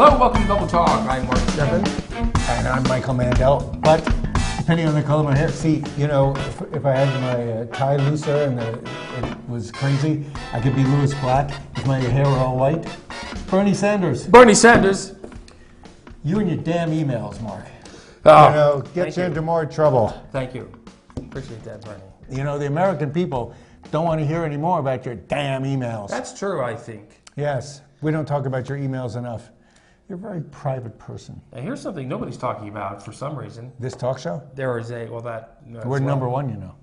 Hello, welcome to Double Talk. I'm Mark Steffen. And I'm Michael Mandel. But depending on the color of my hair, see, you know, if I had my tie looser and it was crazy, I could be Lewis Black. If my hair were all white. Bernie Sanders. Bernie Sanders. You and your damn emails, Mark. Oh, you know, gets you into more trouble. Thank you. Appreciate that, Bernie. You know, the American people don't want to hear any more about your damn emails. That's true, I think. Yes, we don't talk about your emails enough. You're a very private person. And here's something nobody's talking about for some reason. This talk show? There is a, well, that... We're number one, you know.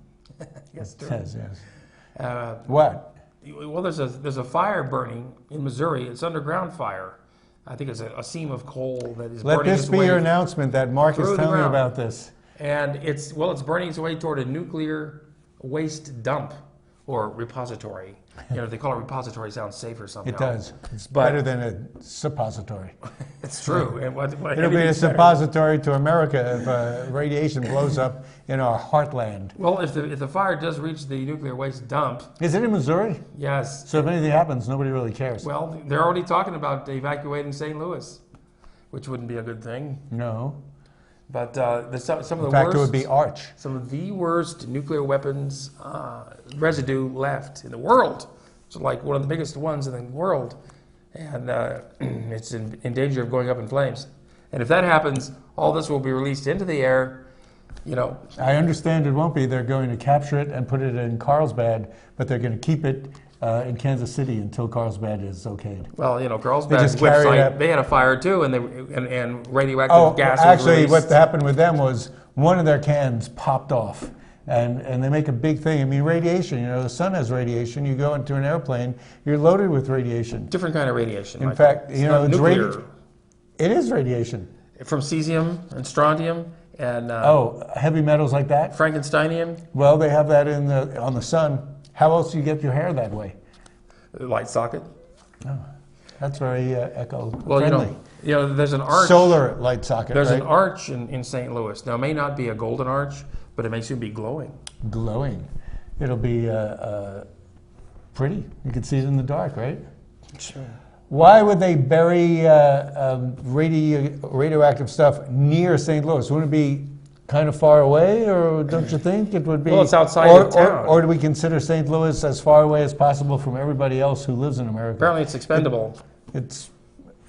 Yes, it says, yes. What? Well, there's a fire burning in Missouri. It's underground fire. I think it's a seam of coal that is burning its way. Let this be your announcement that Mark is telling you about this. And it's burning its way toward a nuclear waste dump or repository. You know, they call it repository, sounds safer somehow. It does. It's better than a suppository. It's true. And it'll be a suppository to America if radiation blows up in our heartland. Well, if the fire does reach the nuclear waste dump... Is it in Missouri? Yes. So if anything happens, nobody really cares. Well, they're already talking about evacuating St. Louis, which wouldn't be a good thing. No. But some of the worst... In fact, it would be arch. Some of the worst nuclear weapons residue left in the world. It's like one of the biggest ones in the world. And it's in danger of going up in flames. And if that happens, all this will be released into the air, you know. I understand it won't be. They're going to capture it and put it in Carlsbad, but they're going to keep it in Kansas City until Carlsbad is okayed. Well, you know, Carlsbad's website, they had a fire too, and radioactive gas was actually, released. What happened with them was one of their cans popped off. And they make a big thing. I mean, radiation, you know, the sun has radiation. You go into an airplane, you're loaded with radiation. Different kind of radiation. In fact, you know, it's nuclear. It is radiation. From cesium and strontium and... heavy metals like that? Frankensteinium. Well, they have that on the sun. How else do you get your hair that way? Light socket. Oh, that's very eco-friendly. Well, you know, there's an arch. Solar light socket, There's right? an arch in St. Louis. Now, it may not be a golden arch, but it makes you be glowing. Glowing. It'll be pretty. You can see it in the dark, right? Sure. Why would they bury radioactive stuff near St. Louis? Wouldn't it be kind of far away, or don't you think it would be? Well, it's outside of town. Or do we consider St. Louis as far away as possible from everybody else who lives in America? Apparently it's expendable.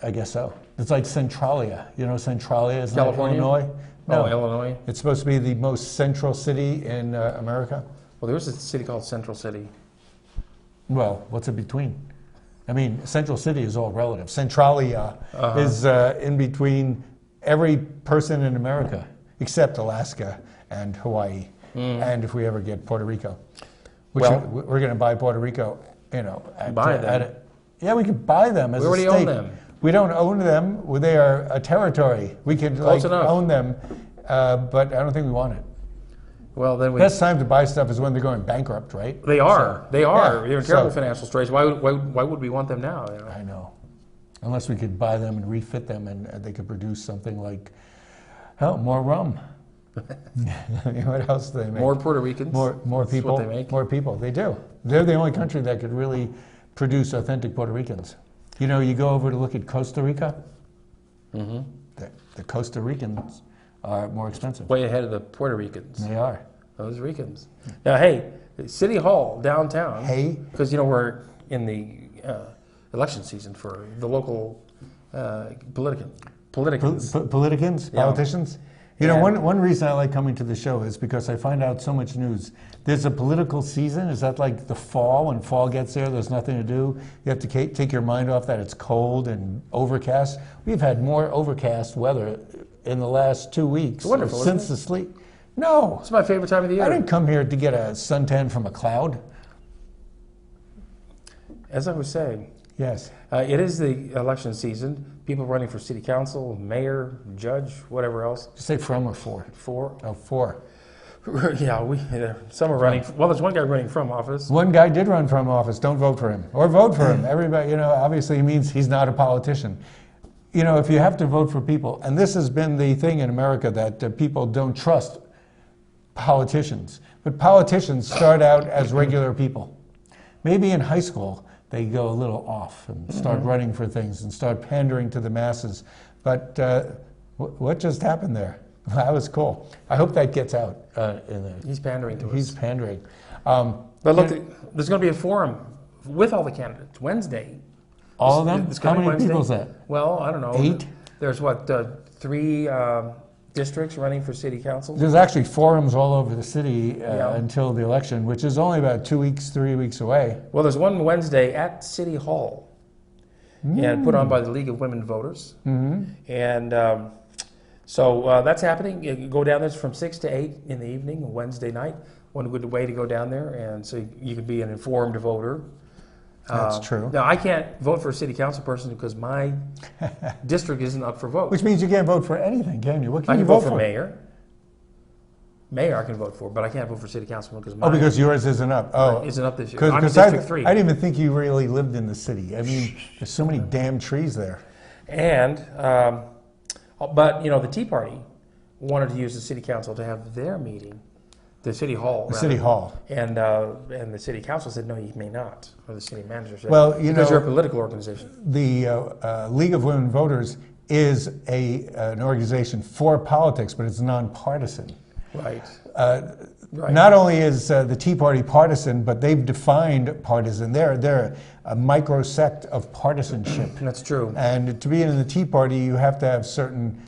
I guess so. It's like Centralia. You know, Centralia is California? not Illinois. No, Illinois. It's supposed to be the most central city in America. Well, there's a city called Central City. Well, what's in between? I mean, Central City is all relative. Centralia is in between every person in America, except Alaska and Hawaii, and if we ever get Puerto Rico. Which we're going to buy Puerto Rico, you know. Buy them. Yeah, we could buy them as a state. We already own them. We don't own them. They are a territory. We could own them, but I don't think we want it. Well, then best time to buy stuff is when they're going bankrupt, right? They are. They are. Yeah. They're in terrible financial straits. Why would we want them now? You know? I know. Unless we could buy them and refit them, and they could produce something like, more rum. What else do they make? More Puerto Ricans. More people. What they make. More people. They do. They're the only country that could really produce authentic Puerto Ricans. You know, you go over to look at Costa Rica. Mm-hmm. The Costa Ricans are more expensive. Way ahead of the Puerto Ricans. They are. Those Ricans. Now, hey, City Hall downtown. Hey. Because, you know, we're in the election season for the local politicans. Politicians? You know, one reason I like coming to the show is because I find out so much news. There's a political season. Is that like the fall? When fall gets there, there's nothing to do. You have to take your mind off that it's cold and overcast. We've had more overcast weather in the last 2 weeks. It's wonderful, since the sleet. No. It's my favorite time of the year. I didn't come here to get a suntan from a cloud. As I was saying. Yes. It is the election season. People running for city council, mayor, judge, whatever else. Did you say from or for? For. Oh, for. Yeah, some are running. Well, there's one guy running from office. One guy did run from office. Don't vote for him. Or vote for him. Everybody, you know, obviously means he's not a politician. You know, if you have to vote for people, and this has been the thing in America that people don't trust politicians. But politicians start out as regular people. Maybe in high school, they go a little off and start running for things and start pandering to the masses. But what just happened there? That was cool. I hope that gets out. He's pandering to us. He's pandering. But look, there's going to be a forum with all the candidates Wednesday. All of them? It's How coming many Wednesday. people is that? Well, I don't know. 8? There's what, 3 districts running for city council? There's actually forums all over the city Yeah. until the election, which is only about 2 weeks, 3 weeks away. Well, there's one Wednesday at City Hall, and put on by the League of Women Voters. And so that's happening. You can go down there from 6 to 8 in the evening, Wednesday night. One good way to go down there, and so you can be an informed voter. That's true. Now, I can't vote for a city council person because my district isn't up for vote. Which means you can't vote for anything, can you? What can I you can vote vote for for? mayor. Mayor I can vote for, but I can't vote for city councilman because Oh, mine because yours isn't up. Oh, isn't up this year. because I'm in District 3. I didn't even think you really lived in the city. I mean, there's so many damn trees there. And, but, the Tea Party wanted to use the city council to have their meeting, the city hall. The city hall. And the city council said, no, you may not, or the city manager said, Well, because you're a political organization. The League of Women Voters is an organization for politics, but it's nonpartisan. Right. Right. Not only is the Tea Party partisan, but they've defined partisan. They're a microsect of partisanship. That's true. And to be in the Tea Party, you have to have certain,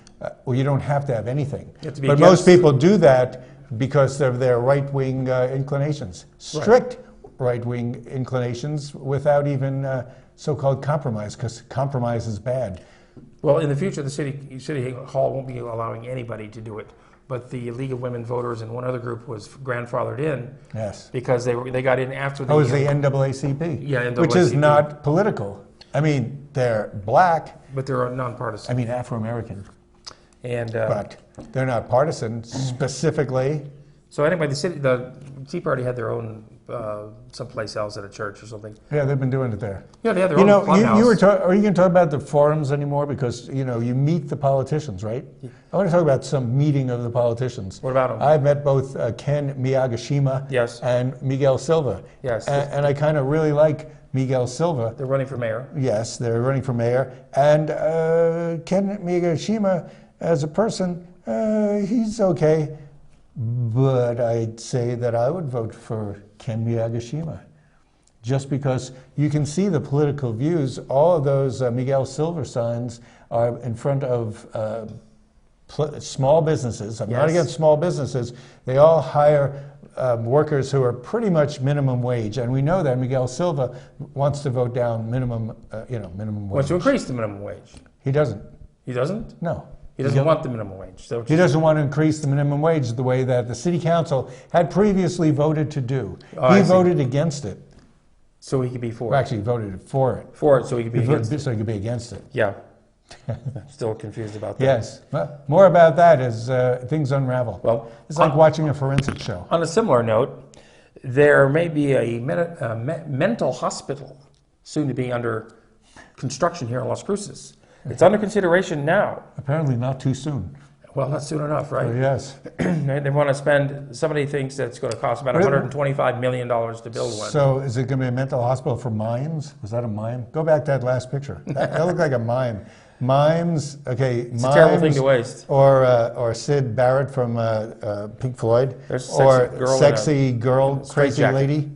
well, you don't have to have anything. You have to be but against. most people do that because of their right-wing inclinations. Strict right-wing inclinations without even so-called compromise, because compromise is bad. Well, in the future, the city hall won't be allowing anybody to do it. But the League of Women Voters and one other group was grandfathered in. Yes. Because they got in after the. Oh, it was the NAACP. Yeah, NAACP. Which is not political. I mean, they're black. But they're nonpartisan. I mean, Afro-American. And But they're not partisan specifically. so anyway, the Tea Party had their own someplace else at a church or something. Yeah, they've been doing it there. Yeah, they had their own clubhouse. Are you going to talk about the forums anymore? Because, you meet the politicians, right? Yeah. I want to talk about some meeting of the politicians. What about them? I've met both Ken Miyagishima Yes. and Miguel Silva. Yes. And I kind of really like Miguel Silva. They're running for mayor. Yes, they're running for mayor. And Ken Miyagishima, as a person, he's okay. But I'd say that I would vote for Ken Miyagishima, just because you can see the political views. All of those Miguel Silva signs are in front of small businesses. I'm not Yes. against small businesses. They all hire workers who are pretty much minimum wage, and we know that Miguel Silva wants to vote down minimum wage. Wants to increase the minimum wage. He doesn't. He doesn't? No. He doesn't want the minimum wage. So He doesn't want to increase the minimum wage the way that the city council had previously voted to do. Oh, I He see. voted against it. So he could be for Well, it. actually, he voted for it. For it, so he could be He against voted it. so he could be against it. Yeah. Still confused about that. Yes. Well, more about that as things unravel. Well, It's like watching a forensic show. on a similar note, there may be a mental hospital soon to be under construction here in Las Cruces. It's under consideration now. Apparently not too soon. Well, not soon enough, right? So, yes. They want to spend, somebody thinks that it's going to cost about Really? $125 million to build one. So is it going to be a mental hospital for mimes? Was that a mime? Go back to that last picture. That looked like a mime. Mimes, okay, It's a terrible thing to waste. Or Sid Barrett from Pink Floyd, There's a sexy or girl in sexy girl, straight crazy jacket. lady,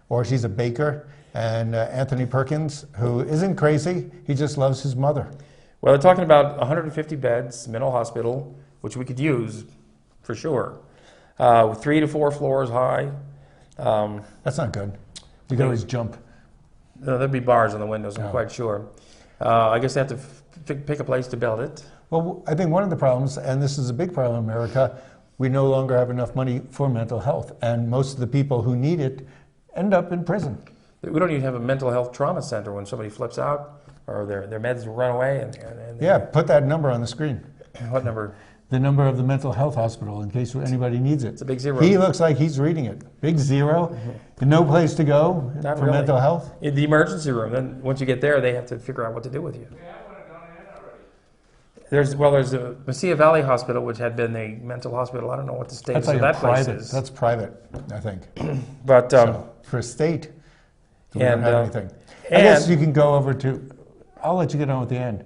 or she's a baker, and Anthony Perkins, who isn't crazy, he just loves his mother. Well, they're talking about 150 beds, mental hospital, which we could use for sure, with 3 to 4 floors high. That's not good. You can always jump. There'd be bars on the windows, I'm quite sure. I guess they have to pick a place to build it. Well, I think one of the problems, and this is a big problem in America, we no longer have enough money for mental health, and most of the people who need it end up in prison. We don't even have a mental health trauma center when somebody flips out or their meds run away. And Yeah, put that number on the screen. What number? The number of the mental health hospital in case anybody needs it. It's a big zero. He looks like he's reading it. Big zero. No place to go Not for really. mental health. In the emergency room. Then once you get there, they have to figure out what to do with you. There's the Mesilla Valley Hospital, which had been a mental hospital. I don't know what the status That's like of that a place private. is. That's private, I think. But So, for a state, So we don't And, have anything. I and- guess you can go over to, I'll let you get on with the end.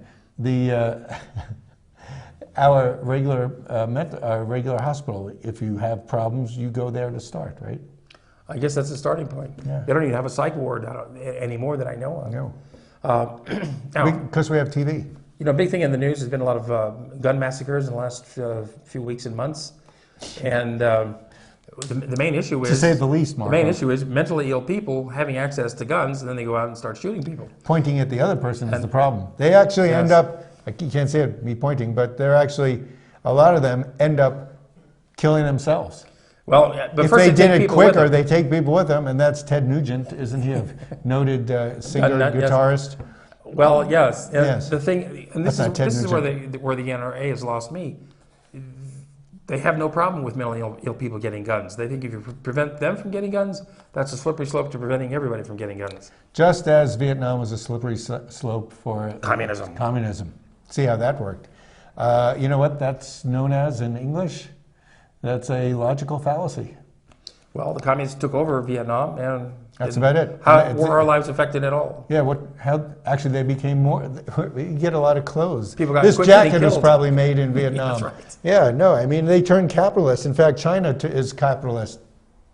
Our regular hospital, if you have problems, you go there to start, right? I guess that's the starting point. Yeah. They don't even have a psych ward anymore that I know of. No. Now, Because we have TV. you know, big thing in the news has been a lot of gun massacres in the last few weeks and months. And the main issue is... To say the least, The Mark. main issue is mentally ill people having access to guns, and then they go out and start shooting people. Pointing at the other person is the problem. They actually end Yes. up, you can't see it, me pointing, but they're actually, a lot of them end up killing themselves. Well, but If first they take did it people with quicker, them. they take people with them, and that's Ted Nugent, isn't he, a noted singer, Yes. guitarist? Well, yes. And Yes. the thing, and That's not Ted this is where the NRA has lost me. They have no problem with mentally ill people getting guns. They think if you prevent them from getting guns, that's a slippery slope to preventing everybody from getting guns. Just as Vietnam was a slippery slope for Communism. See how that worked. You know what that's known as in English? That's a logical fallacy. Well, the communists took over Vietnam, and That's about it. how were our lives affected at all? Yeah, actually they became more, you get a lot of People got this quick getting jacket was killed. probably made in Vietnam. That's right. Yeah, no, I mean, they turned capitalist. In fact, China is capitalist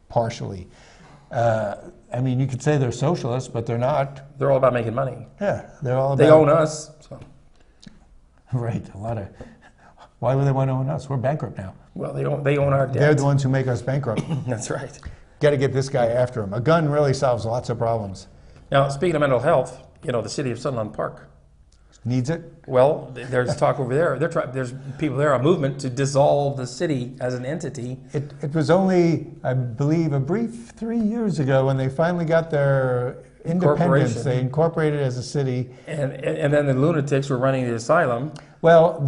partially. I mean, you could say they're socialists, but they're not. They're all about making money. Yeah, they're all about. They own us. So. Right, why would they want to own us? We're bankrupt now. Well, they own our debt. They're the ones who make us bankrupt. That's right. Got to get this guy after him. A gun really solves lots of problems. Now, speaking of mental health, you know, the city of Sunland Park. Needs it? Well, there's talk over there. There's people there, a movement to dissolve the city as an entity. It was only, I believe, a brief 3 years ago when they finally got their independence. Incorporation. They incorporated as a city. And then the lunatics were running the asylum. Well,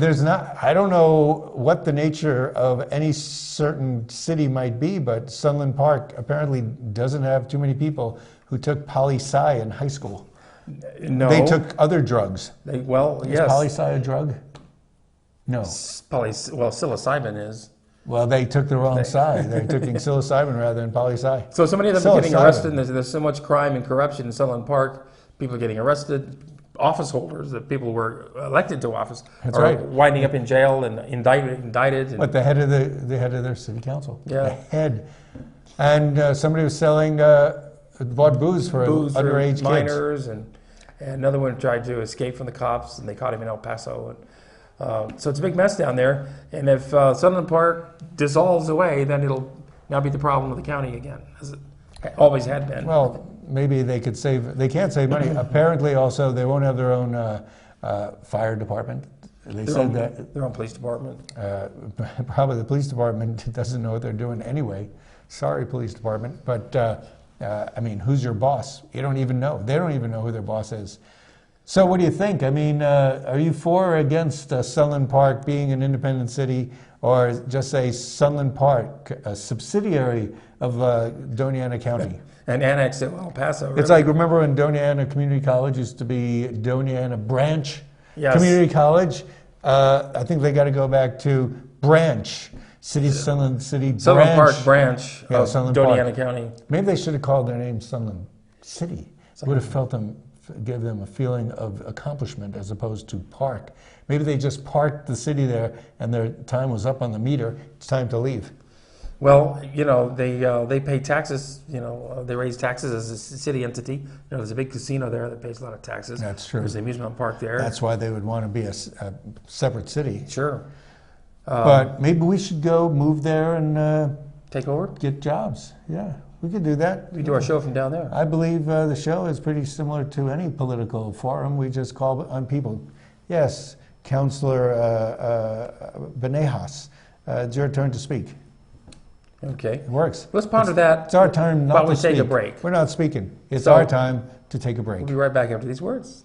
I don't know what the nature of any certain city might be, but Sunland Park apparently doesn't have too many people who took poli-sci in high school. No. They took other drugs. Is Is poli-sci a drug? No. Psilocybin is. Well, they took the wrong side. They're taking psilocybin rather than poli-sci. So many of them are getting Psilocybin. arrested, and there's so much crime and corruption in Sunland Park. People are getting arrested. Office holders, the people who were elected to office, That's are right. winding up in jail and indicted. And But the head of their city council. Yeah. The head. And somebody was selling, bought booze for underage minors, and another one tried to escape from the cops, and they caught him in El Paso. And so it's a big mess down there. And if Sunland Park dissolves away, then it'll now be the problem of the county again, as it always had been. Well, maybe they could they can't save money. Apparently also they won't have their own fire department. They said that their own police department. probably the police department doesn't know what they're doing anyway. Sorry, police department. But I mean, who's your boss? You don't even know. They don't even know who their boss is. So what do you think? I mean, are you for or against Sunland Park being an independent city, or just say Sunland Park, a subsidiary of Doña Ana County? And annexed to El Paso. It's like, remember when Doña Ana Community College used to be Doña Ana Branch Community College? I think they got to go back to Branch, Sunland Park Branch of Sunland Doña Park. Ana County. Maybe they should have called their name Sunland City. It would have give them a feeling of accomplishment as opposed to park. Maybe they just parked the city there and their time was up on the meter. It's time to leave. Well, you know, they pay taxes, you know, they raise taxes as a city entity. You know, there's a big casino there that pays a lot of taxes. That's true. There's an amusement park there. That's why they would want to be a separate city. Sure. But maybe we should go move there and take over? Get jobs. Yeah, we could do that. We do our show from down there. I believe the show is pretty similar to any political forum. We just call on people. Yes, Councillor Benejas, it's your turn to speak. Okay. It works. Let's ponder that. It's our time not to speak. While we take a break. We're not speaking. It's our time to take a break. We'll be right back after these words.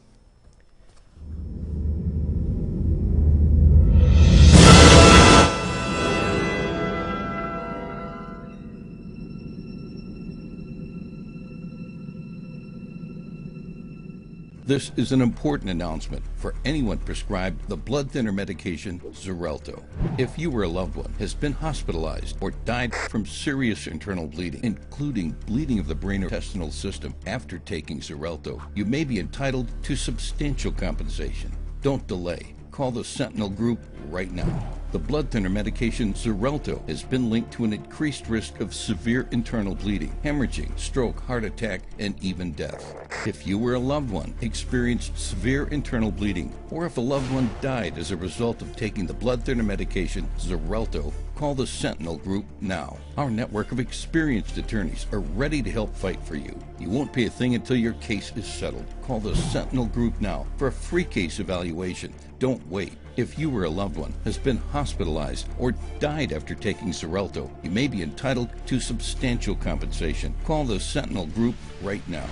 This is an important announcement for anyone prescribed the blood thinner medication Xarelto. If you or a loved one has been hospitalized or died from serious internal bleeding, including bleeding of the brain or intestinal system after taking Xarelto, you may be entitled to substantial compensation. Don't delay. Call the Sentinel Group right now. The blood thinner medication Xarelto has been linked to an increased risk of severe internal bleeding, hemorrhaging, stroke, heart attack, and even death. If you or a loved one experienced severe internal bleeding, or if a loved one died as a result of taking the blood thinner medication Xarelto, call the Sentinel Group now. Our network of experienced attorneys are ready to help fight for you. You won't pay a thing until your case is settled. Call the Sentinel Group now for a free case evaluation. Don't wait. If you or a loved one has been hospitalized or died after taking Xarelto, you may be entitled to substantial compensation. Call the Sentinel Group right now.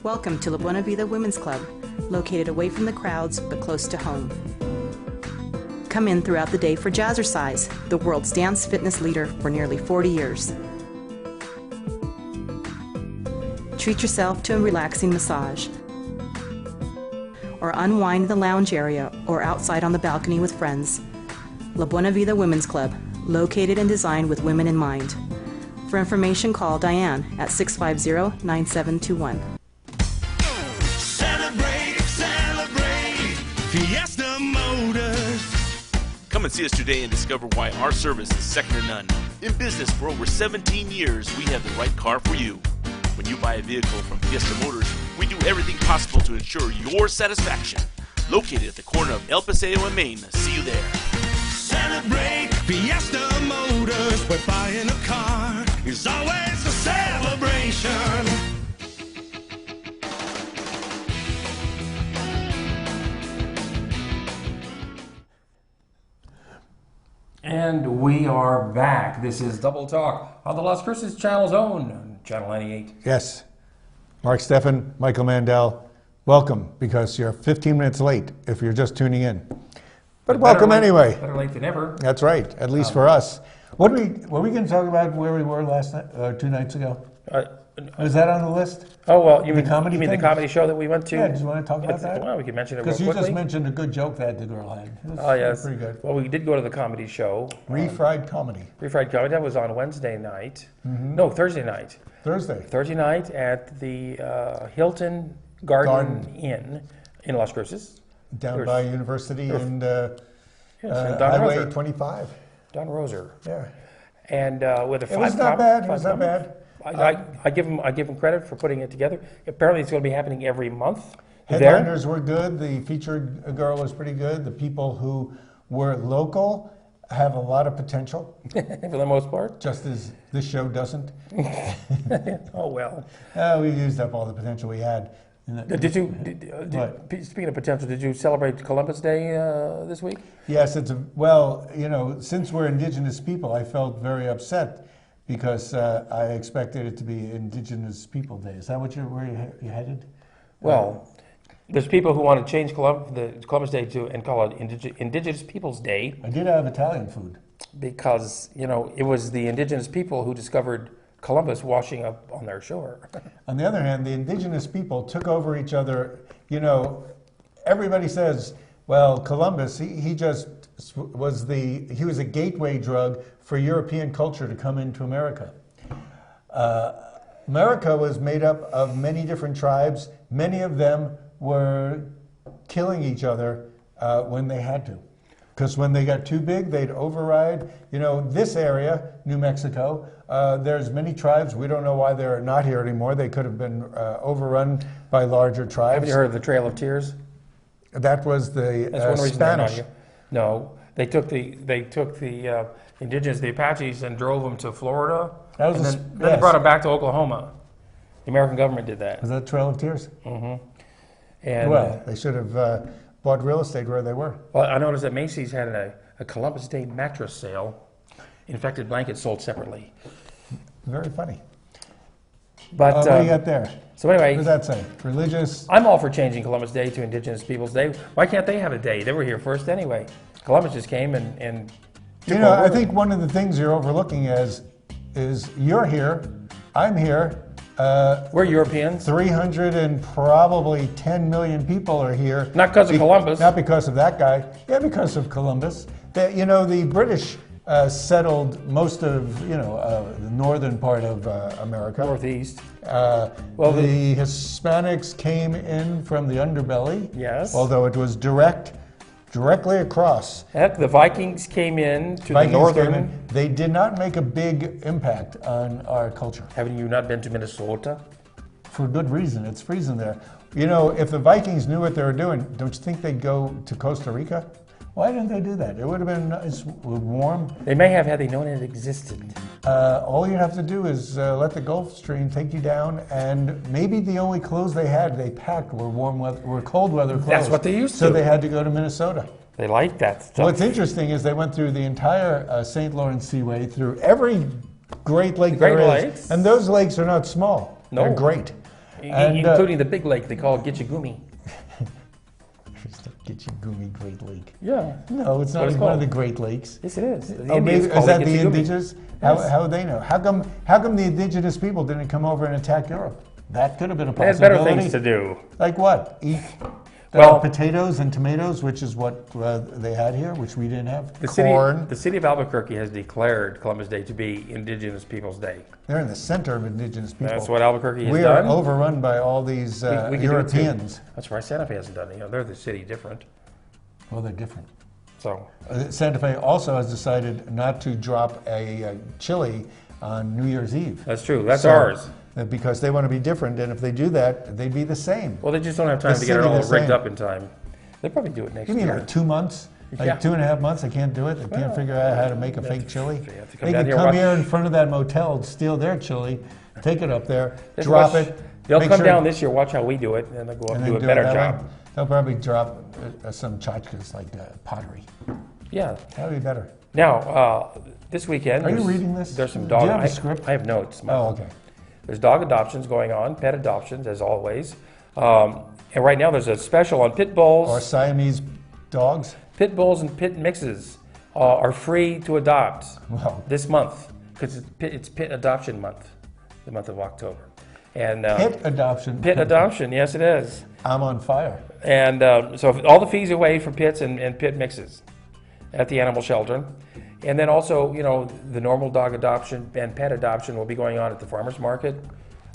Welcome to La Buena Vida Women's Club, located away from the crowds but close to home. Come in throughout the day for Jazzercise, the world's dance fitness leader for nearly 40 years. Treat yourself to a relaxing massage, or unwind in the lounge area or outside on the balcony with friends. La Buena Vida Women's Club, located and designed with women in mind. For information, call Diane at 650-9721. Celebrate, celebrate, Fiesta Motors. Come and see us today and discover why our service is second to none. In business for over 17 years, we have the right car for you. When you buy a vehicle from Fiesta Motors, we do everything possible to ensure your satisfaction. Located at the corner of El Paseo and Main. See you there. Celebrate, Fiesta Motors, where buying a car is always a celebration. And we are back. This is Double Talk on the Las Cruces Channel's own Channel 98. Yes. Mark Steffen, Michael Mandel, welcome, because you're 15 minutes late if you're just tuning in. But welcome anyway. Better late than never. That's right, at least for us. Were we going to talk about where we were last night, 2 nights ago? Is that on the list? Oh, well, you The mean, comedy you mean thing? the comedy show that we went to? Yeah, do you want to talk about that? Well, we can mention it real Because quickly. you just mentioned a good joke that the girl had. It was Oh, yes. pretty good. Well, we did go to the comedy show. Refried comedy. Refried Comedy. That was on Wednesday night. No, Thursday night. Thursday. Thursday night at the Hilton Garden Inn in Las Cruces. Down by University and Don Highway Roser. 25. Don Roser. Yeah. And with a It was not bad. It was not bad. I give him credit for putting it together. Apparently, it's going to be happening every month. Headliners were good. The featured girl was pretty good. The people who were local have a lot of potential, for the most part. just as this show doesn't. Oh well. We used up all the potential we had. Speaking of potential, did you celebrate Columbus Day this week? Yes, since we're indigenous people, I felt very upset because I expected it to be Indigenous People Day. Is that where you headed? Well, there's people who want to change the Columbus Day and call it Indigenous Peoples Day. I did have Italian food. Because, it was the indigenous people who discovered Columbus washing up on their shore. On the other hand, the indigenous people took over each other. Everybody says, well, Columbus, he was a gateway drug for European culture to come into America. America was made up of many different tribes. Many of them were killing each other when they had to. Because when they got too big, they'd override. This area, New Mexico, there's many tribes. We don't know why they're not here anymore. They could have been overrun by larger tribes. Haven't you heard of the Trail of Tears? That was the Spanish. No, they took the indigenous, the Apaches, and drove them to Florida. Then they brought them back to Oklahoma. The American government did that. Was that Trail of Tears? Mm-hmm. And they should have bought real estate where they were. Well, I noticed that Macy's had a Columbus Day mattress sale. Infected blankets sold separately. Very funny. But what do you got there? So anyway, what does that say? Religious? I'm all for changing Columbus Day to Indigenous Peoples Day. Why can't they have a day? They were here first anyway. Columbus just came and took over. I think one of the things you're overlooking is you're here, I'm here, We're Europeans. 300 and probably 10 million people are here. Not because of Columbus. Not because of that guy. Yeah, because of Columbus. The British settled most of, the northern part of America. Northeast. The Hispanics came in from the underbelly. Yes. Although it was directly across. Heck, the Vikings came in to the Vikings northern. came in. They did not make a big impact on our culture. Haven't you not been to Minnesota? For good reason. It's freezing there. If the Vikings knew what they were doing, don't you think they'd go to Costa Rica? Why didn't they do that? It would have been nice, warm. They may have had they known it existed. All you have to do is let the Gulf Stream take you down, and maybe the only clothes they packed were cold weather clothes. That's what they used So to. they had to go to Minnesota. They like that stuff. What's interesting is they went through the entire St. Lawrence Seaway, through every Great Lake Great there is. Lakes. And those lakes are not small. No. They're great. And, Including the big lake they call Gitchagumi. Gitchagumi Great Lake. Yeah. No, it's not What it's one of called. the Great Lakes. Yes, it is. The Oh, Indians maybe call is that it the Gitchagumi. indigenous? Yes. How would they know? How come the indigenous people didn't come over and attack Europe? That could have been a They had possibility. better things to do. Like what? Eat Well- potatoes and tomatoes, which is what they had here, which we didn't have. The Corn. city of Albuquerque has declared Columbus Day to be Indigenous Peoples' Day. They're in the center of indigenous people. That's what Albuquerque has We done. are overrun by all these We can do it too. Europeans. That's why Santa Fe hasn't done it. They're the city different. Well, they're different. So Santa Fe also has decided not to drop a chili on New Year's Eve. that's true. That's So, ours. Because they want to be different, and if they do that, they'd be the same. Well, they just don't have time The to get it city all the rigged same. up in time. They'll probably do it next You mean year. like 2 months? Like Yeah. 2.5 months, they can't do it? They can't figure out how to make a fake chili? They have to come They down can here and come watch- here in front of that motel, steal their chili, take it up there, Just drop watch- it. They'll make come sure- down this year, watch how we do it, and they'll go up and then do a better it that job. way. They'll probably drop some tchotchkes like pottery. Yeah. That would be better. Now, this weekend. Are you there's- reading this? There's some Do dog. you have a I- script? I have notes. Oh, okay. There's dog adoptions going on, pet adoptions, as always. And right now there's a special on pit bulls. Or Siamese dogs? Pit bulls and pit mixes are free to adopt Well, this month because it's pit adoption month, the month of October. And pit adoption. pit adoption, yes, it is. I'm on fire. And so all the fees are waived for pits and pit mixes at the animal shelter. And then also, the normal dog adoption and pet adoption will be going on at the farmer's market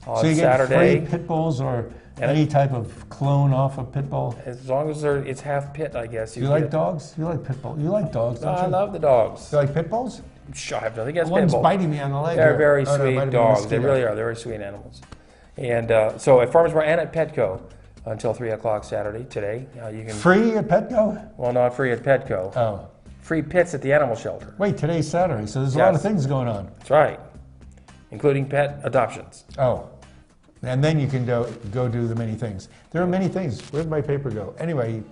on So you get Saturday. free pit bulls or And any type of clone off a pit bull? As long as it's half pit, I guess. You like get- dogs? You like pit bulls? You like dogs, don't I you? love the dogs. You like pit bulls? Sure, I have nothing against pit One's bulls. biting me on the leg. They're here. very Oh, no, it might sweet have been a dogs. They mosquito. really are. They're very sweet animals. And so at Farmers Market and at Petco until 3 o'clock Saturday, today, you can, Free at Petco? well, not free at Petco. Oh. Free pits at the animal shelter. Wait, today's Saturday, so there's a lot of Yes. things going on. That's right. Including pet adoptions. Oh. And then you can go do the many things. There are many things. Where'd my paper go? Anyway,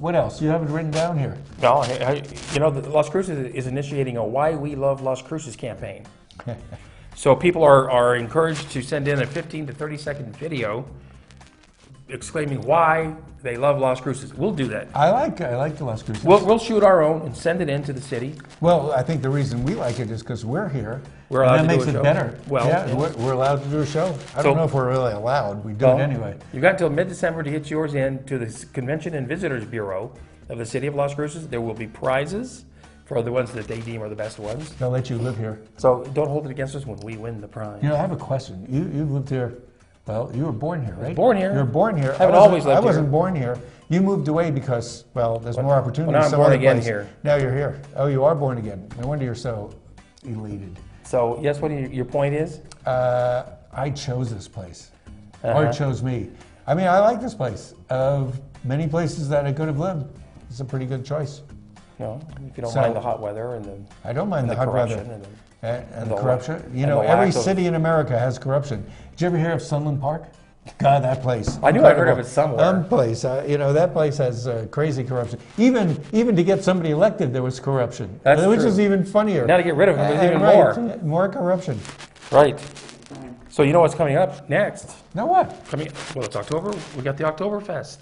what else? You have it written down here. Well, the Las Cruces is initiating a Why We Love Las Cruces campaign. So people are encouraged to send in a 15 to 30 second video exclaiming why they love Las Cruces. We'll do that. I like the Las Cruces. We'll shoot our own and send it into the city. Well, I think the reason we like it is because we're here. We're and allowed that to do makes a it show. better. Well, yeah, yeah. We're allowed to do a show. I So- don't know if we're really allowed. We do Well, it anyway. You've got until mid-December to get yours in to the Convention and Visitors Bureau of the City of Las Cruces. There will be prizes for the ones that they deem are the best ones. They'll let you live here. So don't hold it against us when we win the prize. You know, I have a question. You've lived here. Well, you were born here, right? born here. You were born here. Haven't I wasn't- always lived I wasn't here. born here. You moved away because, well, there's more opportunity. now I'm some born other again place. here. Now you're here. Oh, you are born again. No wonder you're so elated. So yes, what your point is? I chose this place. Or Uh-huh. it chose me. I mean, I like this place. Of many places that I could have lived, it's a pretty good choice. No, if you don't So- mind the hot weather and the I don't mind And the the hot weather. corruption and And the the corruption. You and know, the every lack of- city in America has corruption. Did you ever hear of Sunland Park? God, that place. I knew I'd heard of Incredible. it somewhere. Place. That place has crazy corruption. Even to get somebody elected, there was corruption. That's which true. is even funnier. Now to get rid of them, there's even right, more corruption. right. So you know what's coming up next? Now what? Well, it's October. We got the Oktoberfest.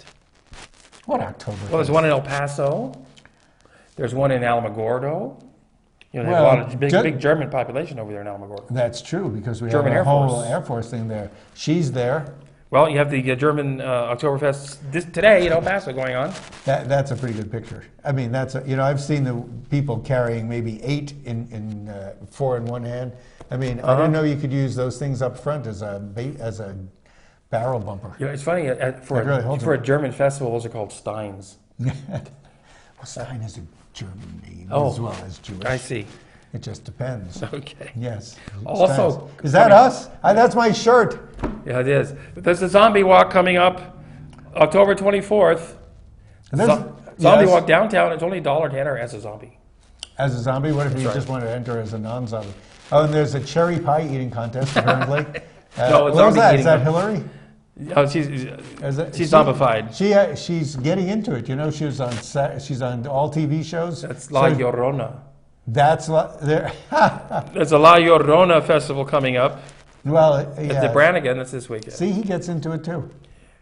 What October? Well, there's one in El Paso. There's one in Alamogordo. You know, they have a lot Well, of big German population over there in Alamogordo. That's true, because we German have Air a whole Force. Air Force thing there. She's there. Well, you have the German Oktoberfest today in El Paso going on. That's a pretty good picture. I mean, I've seen the people carrying maybe 8 4 in one hand. I mean, I didn't know you could use those things up front as a barrel bumper. You know, it's funny, for a German festival, those are called Steins. Well, Stein is a German name as well as Jewish. I see. It just depends. Okay. Yes. Also, Steins. Is that us? That's my shirt. Yeah, it is. There's a zombie walk coming up October 24th. Zombie walk downtown. It's only $1 to enter as a zombie. As a zombie? What if you just want to enter as a non-zombie? Oh, and there's a cherry pie eating contest, apparently. No, it's what was zombie that? eating. Is that Hillary? Oh, she's zombified. She's getting into it. You know, she's on all TV shows. That's La Llorona. That's there. There's a La Llorona festival coming up Well, at yeah. the Brannigan. That's this weekend. See, he gets into it too.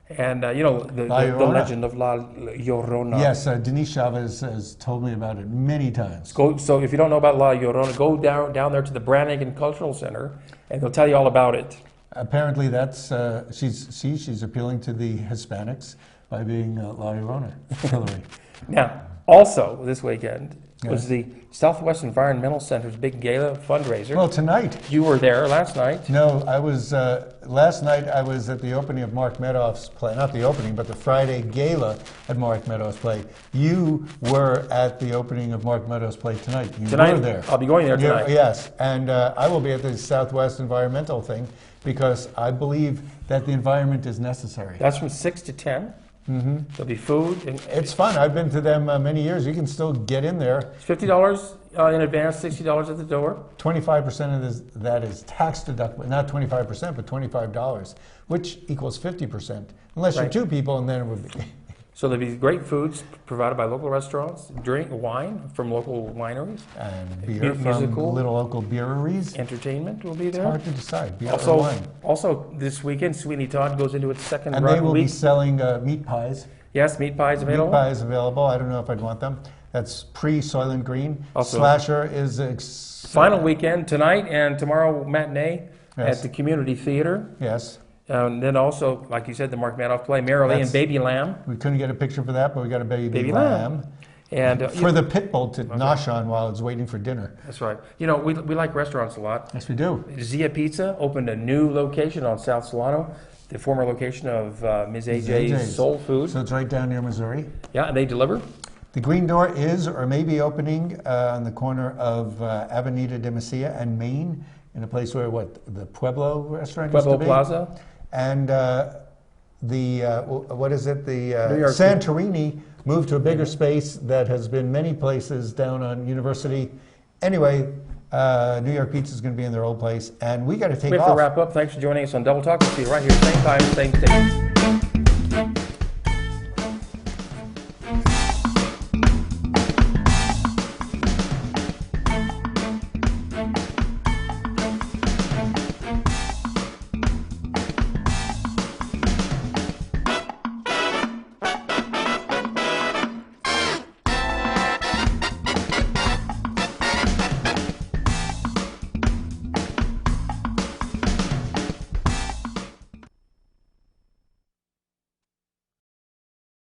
And you know the legend of La Llorona. Yes, Denise Chavez has told me about it many times. So if you don't know about La Llorona, go down there to the Brannigan Cultural Center, and they'll tell you all about it. Apparently, that's she's appealing to the Hispanics by being La Llorona, Hillary. Now, also this weekend was the Southwest Environmental Center's big gala fundraiser. Well, tonight. You were there last night. No, I was, last night I was at the opening of Mark Meadoff's play, not the opening, but the Friday gala at Mark Meadoff's play. You were at the opening of Mark Meadoff's play tonight. You were there. I'll be going there tonight. Yes, and I will be at the Southwest Environmental thing because I believe that the environment is necessary. That's from 6 to 10. Mm-hmm. There'll be food. And it's fun. I've been to them many years. You can still get in there. It's $50 in advance, $60 at the door. 25% of that is tax deductible. Not 25%, but $25, which equals 50%. Unless you're two people, and then it would be. So there'll be great foods provided by local restaurants, wine from local wineries, and beer from little local beereries. Entertainment will be there. It's hard to decide. Beer or wine. Also, this weekend, Sweeney Todd goes into its second and run they will week. be selling meat pies. Yes, meat pies available. Meat pies available. I don't know if I'd want them. That's pre-Soylent Green. Also, Slasher is final weekend tonight and tomorrow matinee at the Community Theater. Yes. And then also, like you said, the Mark Madoff play, Merrily and Baby Lamb. We couldn't get a picture for that, but we got a baby lamb. And for the pit bull to nosh on while it's waiting for dinner. That's right. You know, we like restaurants a lot. Yes, we do. Zia Pizza opened a new location on South Solano, the former location of Ms. AJ's Soul Food. So it's right down near Missouri. Yeah, and they deliver. The Green Door is or may be opening on the corner of Avenida de Mesilla and Main, in a place where the Pueblo restaurant used to be. Plaza. And what is it? The Santorini moved to a bigger space that has been many places down on University. Anyway, New York Pizza is going to be in their old place, and we got to take off. We have to wrap up. Thanks for joining us on Double Talk. We'll see you right here, same time, same station.